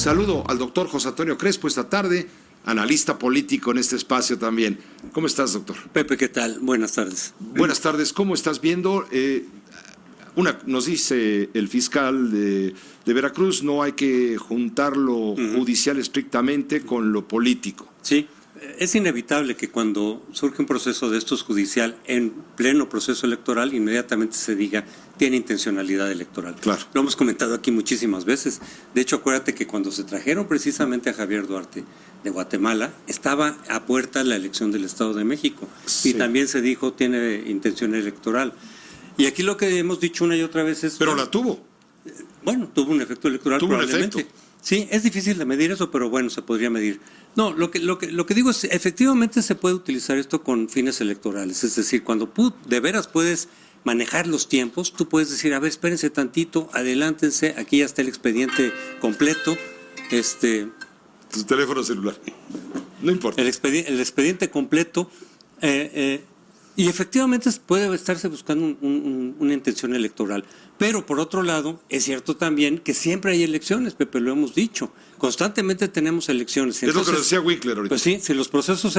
Saludo al doctor José Antonio Crespo esta tarde, analista político en este espacio también. ¿Cómo estás, doctor? Pepe, ¿qué tal? Buenas tardes. Buenas tardes. ¿Cómo estás viendo? Nos dice el fiscal de Veracruz, no hay que juntar lo judicial estrictamente con lo político. Sí, es inevitable que cuando surge un proceso de estos judicial en pleno proceso electoral, inmediatamente se diga tiene intencionalidad electoral. Claro. Lo hemos comentado aquí muchísimas veces. De hecho, acuérdate que cuando se trajeron precisamente a Javier Duarte de Guatemala, estaba a puerta la elección del Estado de México. Sí. Y también se dijo tiene intención electoral. Y aquí lo que hemos dicho una y otra vez es... Pero la tuvo. Bueno, tuvo un efecto electoral probablemente. Un efecto. Sí, es difícil de medir eso, pero bueno, se podría medir. No, lo que digo es, efectivamente se puede utilizar esto con fines electorales. Es decir, cuando de veras puedes manejar los tiempos, tú puedes decir, a ver, espérense tantito, adelántense, aquí ya está el expediente completo. Tu teléfono celular. No importa. El expediente completo. Y efectivamente puede estarse buscando una intención electoral. Pero por otro lado, es cierto también que siempre hay elecciones, Pepe, lo hemos dicho. Constantemente tenemos elecciones. Entonces, es lo que decía Winkler ahorita. Pues sí, si los procesos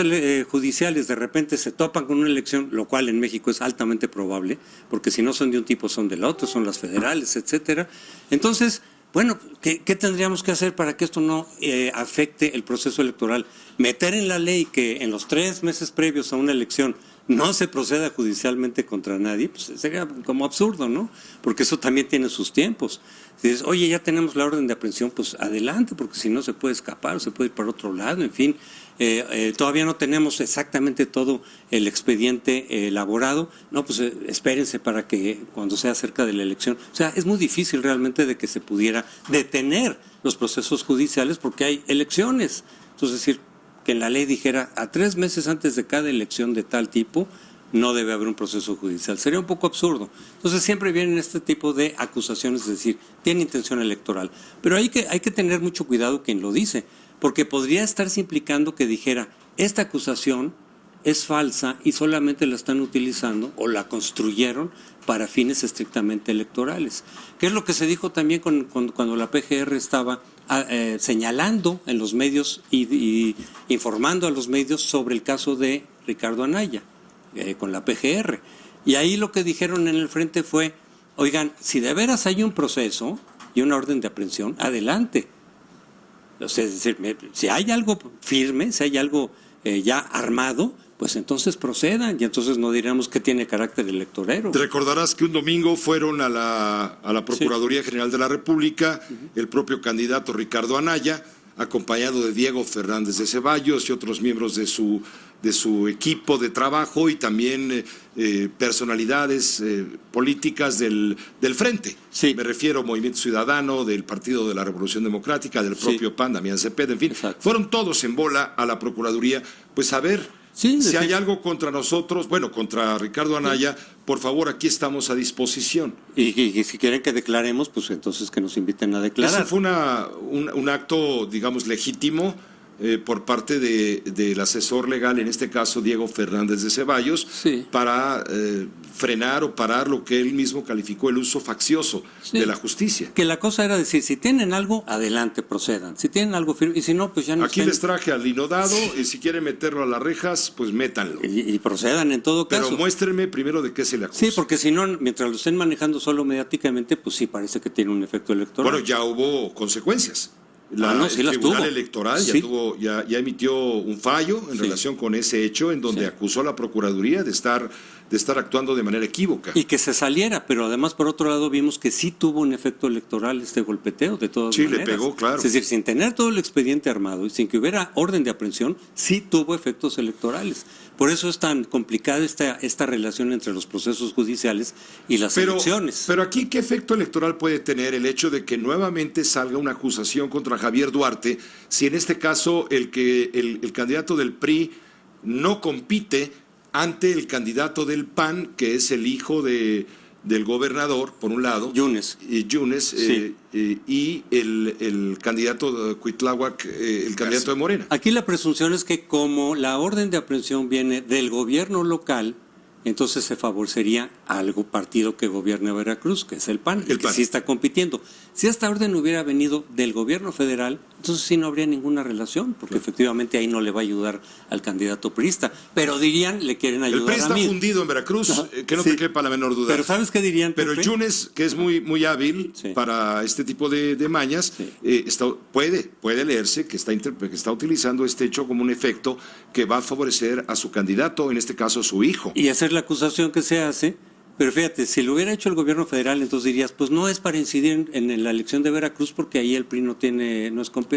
judiciales de repente se topan con una elección, lo cual en México es altamente probable, porque si no son de un tipo son del otro, son las federales, etcétera. Entonces, bueno, ¿qué tendríamos que hacer para que esto no afecte el proceso electoral? Meter en la ley que en los 3 meses previos a una elección no se proceda judicialmente contra nadie, pues sería como absurdo, ¿no? Porque eso también tiene sus tiempos. Si dices, oye, ya tenemos la orden de aprehensión, pues adelante, porque si no se puede escapar o se puede ir para otro lado, en fin. Todavía no tenemos exactamente todo el expediente elaborado. No, pues espérense para que cuando sea cerca de la elección. O sea, es muy difícil realmente de que se pudiera detener los procesos judiciales porque hay elecciones. Entonces, es decir, que en la ley dijera a 3 meses antes de cada elección de tal tipo no debe haber un proceso judicial. Sería un poco absurdo. Entonces siempre vienen este tipo de acusaciones, es decir, tiene intención electoral. Pero hay que tener mucho cuidado quien lo dice, porque podría estarse implicando que dijera, esta acusación es falsa y solamente la están utilizando o la construyeron para fines estrictamente electorales. ¿Qué es lo que se dijo también cuando la PGR estaba señalando en los medios y informando a los medios sobre el caso de Ricardo Anaya con la PGR? Y ahí lo que dijeron en el frente fue, oigan, si de veras hay un proceso y una orden de aprehensión, adelante. O sea, es decir, si hay algo firme, si hay algo ya armado, pues entonces procedan y entonces no diríamos que tiene carácter electorero. Te recordarás que un domingo fueron a la Procuraduría General de la República el propio candidato Ricardo Anaya, acompañado de Diego Fernández de Ceballos y otros miembros de su equipo de trabajo y también personalidades políticas del frente. Sí. Me refiero a Movimiento Ciudadano, del Partido de la Revolución Democrática, del propio PAN, Damián Cepeda, en fin. Exacto. Fueron todos en bola a la Procuraduría, pues a ver... Sí, si hay algo contra nosotros, bueno, contra Ricardo Anaya, por favor, aquí estamos a disposición. Y si quieren que declaremos, pues entonces que nos inviten a declarar. Ese fue un acto, digamos, legítimo por parte del asesor legal, en este caso Diego Fernández de Ceballos, sí, para frenar o parar lo que él mismo calificó el uso faccioso de la justicia. Que la cosa era decir, si tienen algo, adelante, procedan. Si tienen algo firme, y si no, pues ya no. Aquí les traje al inodado, y si quieren meterlo a las rejas, pues métanlo. Y procedan en todo caso. Pero muéstrenme primero de qué se le acusa. Sí, porque si no, mientras lo estén manejando solo mediáticamente, pues sí parece que tiene un efecto electoral. Bueno, ya hubo consecuencias. Sí el Tribunal tuvo. Electoral Sí. ya emitió un fallo en relación con ese hecho, en donde acusó a la Procuraduría de estar actuando de manera equívoca. Y que se saliera, pero además por otro lado vimos que sí tuvo un efecto electoral este golpeteo de todas maneras. Sí, le pegó, claro. Es decir, sin tener todo el expediente armado y sin que hubiera orden de aprehensión, sí tuvo efectos electorales. Por eso es tan complicada esta relación entre los procesos judiciales y las elecciones. Pero aquí, ¿qué efecto electoral puede tener el hecho de que nuevamente salga una acusación contra Javier Duarte, si en este caso el candidato del PRI no compite ante el candidato del PAN, que es el hijo del gobernador, por un lado, Yunes, sí, y el candidato Cuitláhuac, el candidato de Morena? Aquí la presunción es que como la orden de aprehensión viene del gobierno local, entonces se favorecería al partido que gobierna Veracruz, que es el PAN, que sí está compitiendo. Si esta orden hubiera venido del gobierno federal, entonces sí no habría ninguna relación, porque efectivamente ahí no le va a ayudar al candidato priista. Pero dirían, le quieren ayudar el PRI está a mí. fundido en Veracruz, que no te quepa la menor duda. Pero ¿sabes qué dirían, Pero Pepe? Yunes, que es muy hábil para este tipo de mañas, puede leerse que está utilizando este hecho como un efecto que va a favorecer a su candidato, en este caso a su hijo. Y esa es la acusación que se hace. Pero fíjate, si lo hubiera hecho el gobierno federal, entonces dirías, pues no es para incidir en la elección de Veracruz, porque ahí el PRI no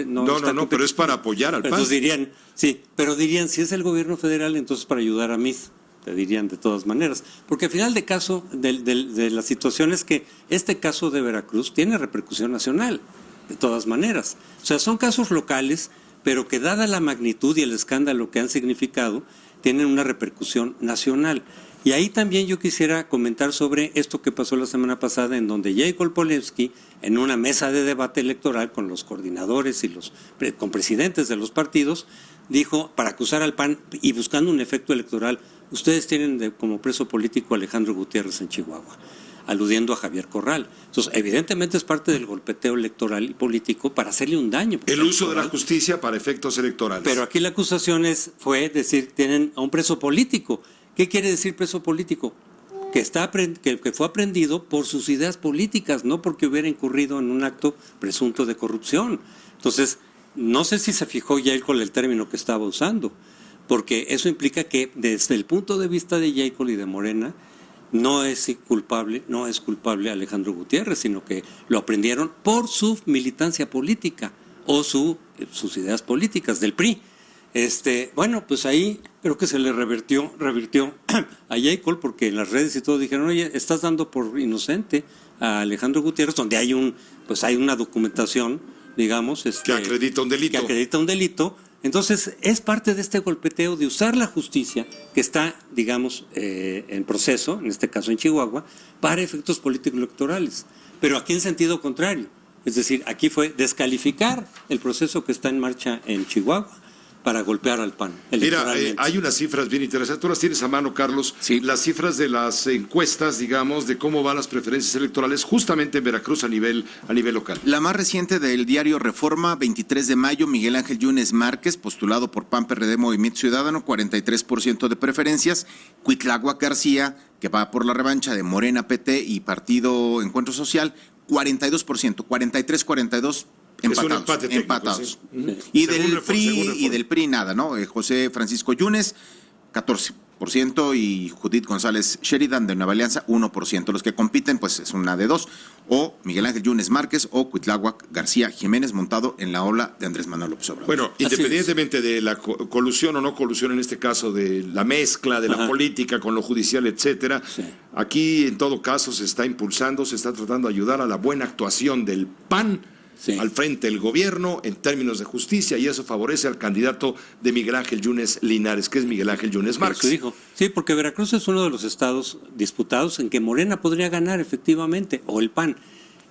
No, pero es para apoyar al PAN. Entonces dirían, si es el gobierno federal, entonces para ayudar a MIS, te dirían de todas maneras. Porque al final de la situación es que este caso de Veracruz tiene repercusión nacional, de todas maneras. O sea, son casos locales, pero que dada la magnitud y el escándalo que han significado, tienen una repercusión nacional. Y ahí también yo quisiera comentar sobre esto que pasó la semana pasada, en donde Jacob Polensky, en una mesa de debate electoral con los coordinadores y con presidentes de los partidos, dijo, para acusar al PAN y buscando un efecto electoral, ustedes tienen como preso político a Alejandro Gutiérrez en Chihuahua, aludiendo a Javier Corral. Entonces, evidentemente es parte del golpeteo electoral y político para hacerle un daño. El uso de la justicia para efectos electorales. Pero aquí la acusación fue decir, tienen a un preso político. ¿Qué quiere decir preso político? Que fue aprehendido por sus ideas políticas, no porque hubiera incurrido en un acto presunto de corrupción. Entonces, no sé si se fijó Jacob el término que estaba usando, porque eso implica que desde el punto de vista de Jacob y de Morena, no es culpable Alejandro Gutiérrez, sino que lo aprehendieron por su militancia política o sus ideas políticas del PRI. Bueno, pues ahí creo que se le revirtió a Jacob, porque en las redes y todo dijeron, oye, estás dando por inocente a Alejandro Gutiérrez, donde hay una documentación, digamos, que acredita un delito. Entonces, es parte de este golpeteo de usar la justicia, que está, digamos, en proceso, en este caso en Chihuahua, para efectos políticos electorales, pero aquí en sentido contrario. Es decir, aquí fue descalificar el proceso que está en marcha en Chihuahua para golpear al PAN. Mira, hay unas cifras bien interesantes. Tú las tienes a mano, Carlos. Sí. Las cifras de las encuestas, digamos, de cómo van las preferencias electorales justamente en Veracruz a nivel local. La más reciente del diario Reforma, 23 de mayo, Miguel Ángel Yunes Márquez, postulado por PAN, PRD, Movimiento Ciudadano, 43% de preferencias. Cuitláhuac García, que va por la revancha de Morena, PT y Partido Encuentro Social, 42%, 43-42%. Empatados. Sí. Y del PRI nada, ¿no? José Francisco Yunes, 14%, y Judith González Sheridan de Nueva Alianza, 1%. Los que compiten, pues es una de dos, o Miguel Ángel Yunes Márquez o Cuitláhuac García Jiménez, montado en la ola de Andrés Manuel López Obrador. Bueno, independientemente de la colusión o no colusión, en este caso de la mezcla de la política con lo judicial, etcétera, aquí en todo caso se está tratando de ayudar a la buena actuación del PAN al frente del gobierno en términos de justicia, y eso favorece al candidato de Miguel Ángel Yunes Linares, que es Miguel Ángel Yunes Márquez. Sí, porque Veracruz es uno de los estados disputados en que Morena podría ganar efectivamente, o el PAN.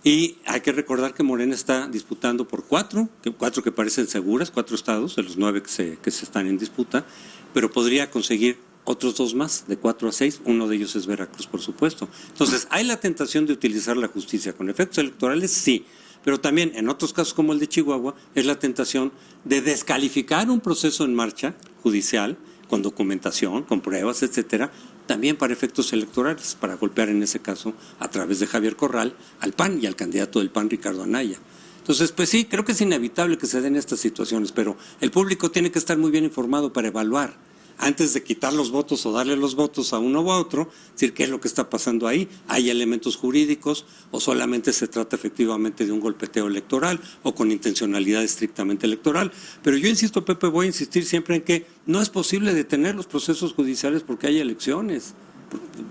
Y hay que recordar que Morena está disputando por cuatro que parecen seguras, 4 estados de los 9 que se están en disputa, pero podría conseguir otros 2 más, de 4 a 6, uno de ellos es Veracruz, por supuesto. Entonces, ¿hay la tentación de utilizar la justicia con efectos electorales? Sí. Pero también en otros casos como el de Chihuahua es la tentación de descalificar un proceso en marcha judicial con documentación, con pruebas, etcétera, también para efectos electorales, para golpear en ese caso a través de Javier Corral al PAN y al candidato del PAN, Ricardo Anaya. Entonces, pues sí, creo que es inevitable que se den estas situaciones, pero el público tiene que estar muy bien informado para evaluar, antes de quitar los votos o darle los votos a uno u a otro, decir qué es lo que está pasando ahí. ¿Hay elementos jurídicos o solamente se trata efectivamente de un golpeteo electoral o con intencionalidad estrictamente electoral? Pero yo insisto, Pepe, voy a insistir siempre en que no es posible detener los procesos judiciales porque hay elecciones.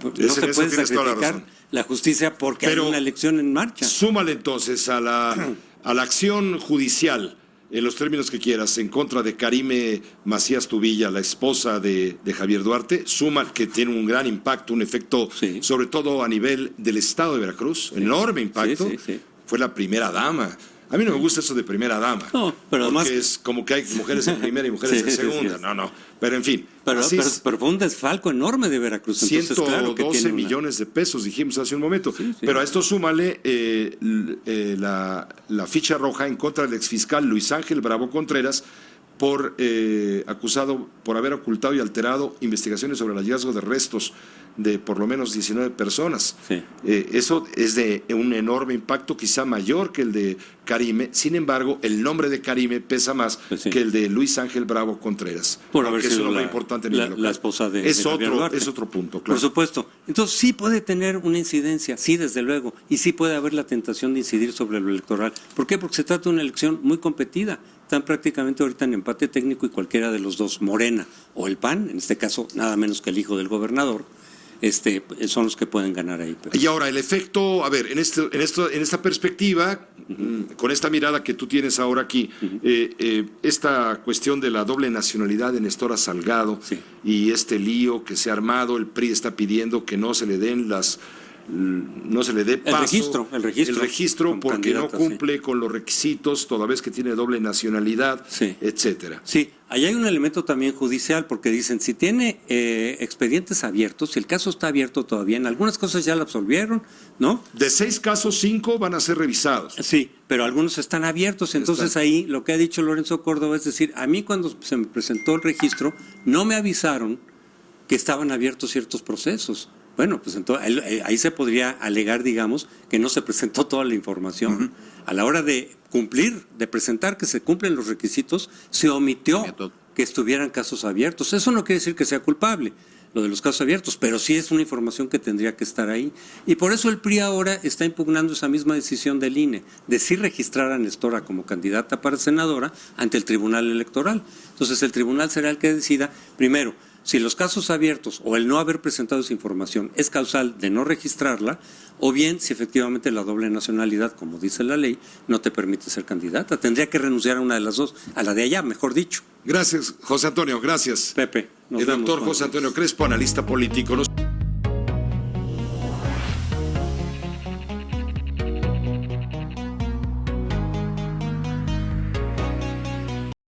No se puede sacrificar la justicia porque hay una elección en marcha. Súmale entonces a la acción judicial, en los términos que quieras, en contra de Karime Macías Tubilla, la esposa de Javier Duarte, suma que tiene un gran impacto, un efecto, sobre todo a nivel del estado de Veracruz, enorme impacto. Fue la primera dama. A mí no me gusta eso de primera dama. No, pero porque además es como que hay mujeres en primera y mujeres Sí, en sí, segunda. sí. No. Pero en fin. Pero así es. fue un desfalco enorme de Veracruz. Entonces, 112 claro que tiene millones de pesos, dijimos hace un momento. Sí. Pero a esto súmale la ficha roja en contra del exfiscal Luis Ángel Bravo Contreras por acusado por haber ocultado y alterado investigaciones sobre el hallazgo de restos de por lo menos 19 personas. Sí. Eso es de un enorme impacto, quizá mayor que el de Karime. Sin embargo, el nombre de Karime pesa más Pues sí. que el de Luis Ángel Bravo Contreras. Por haber que es un sido nombre la- importante a nivel local. la esposa de Javier Duarte. Es otro punto, Por claro. supuesto. Entonces sí puede tener una incidencia, sí, desde luego, y sí puede haber la tentación de incidir sobre lo electoral. ¿Por qué? Porque se trata de una elección muy competida. Están prácticamente ahorita en empate técnico y cualquiera de los dos, Morena o el PAN, en este caso nada menos que el hijo del gobernador, son los que pueden ganar ahí. Pero- Y ahora, el efecto, a ver, en esta perspectiva, con esta mirada que tú tienes ahora aquí, esta cuestión de la doble nacionalidad de Nestora Salgado Sí. y este lío que se ha armado, el PRI está pidiendo que no se le den no se le dé paso el registro como porque no candidata, cumple con los requisitos toda vez que tiene doble nacionalidad, Sí. etcétera. Sí, ahí hay un elemento también judicial, porque dicen, si tiene expedientes abiertos, si el caso está abierto todavía, en algunas cosas ya lo absolvieron, ¿no? De 6 casos, 5 van a ser revisados. Sí, pero algunos están abiertos, entonces Están. ahí lo que ha dicho Lorenzo Córdoba es decir, a mí cuando se me presentó el registro, no me avisaron que estaban abiertos ciertos procesos. Bueno, pues entonces ahí se podría alegar, digamos, que no se presentó toda la información. A la hora de cumplir, de presentar que se cumplen los requisitos, se omitió que estuvieran casos abiertos. Eso no quiere decir que sea culpable, lo de los casos abiertos, pero sí es una información que tendría que estar ahí. Y por eso el PRI ahora está impugnando esa misma decisión del INE, de sí registrar a Nestora como candidata para senadora ante el Tribunal Electoral. Entonces el tribunal será el que decida, primero, si los casos abiertos o el no haber presentado esa información es causal de no registrarla, o bien si efectivamente la doble nacionalidad, como dice la ley, no te permite ser candidata. Tendría que renunciar a una de las dos, a la de allá, mejor dicho. Gracias, José Antonio, gracias. Pepe, nos El vemos, doctor Juan. José Antonio Crespo, analista político.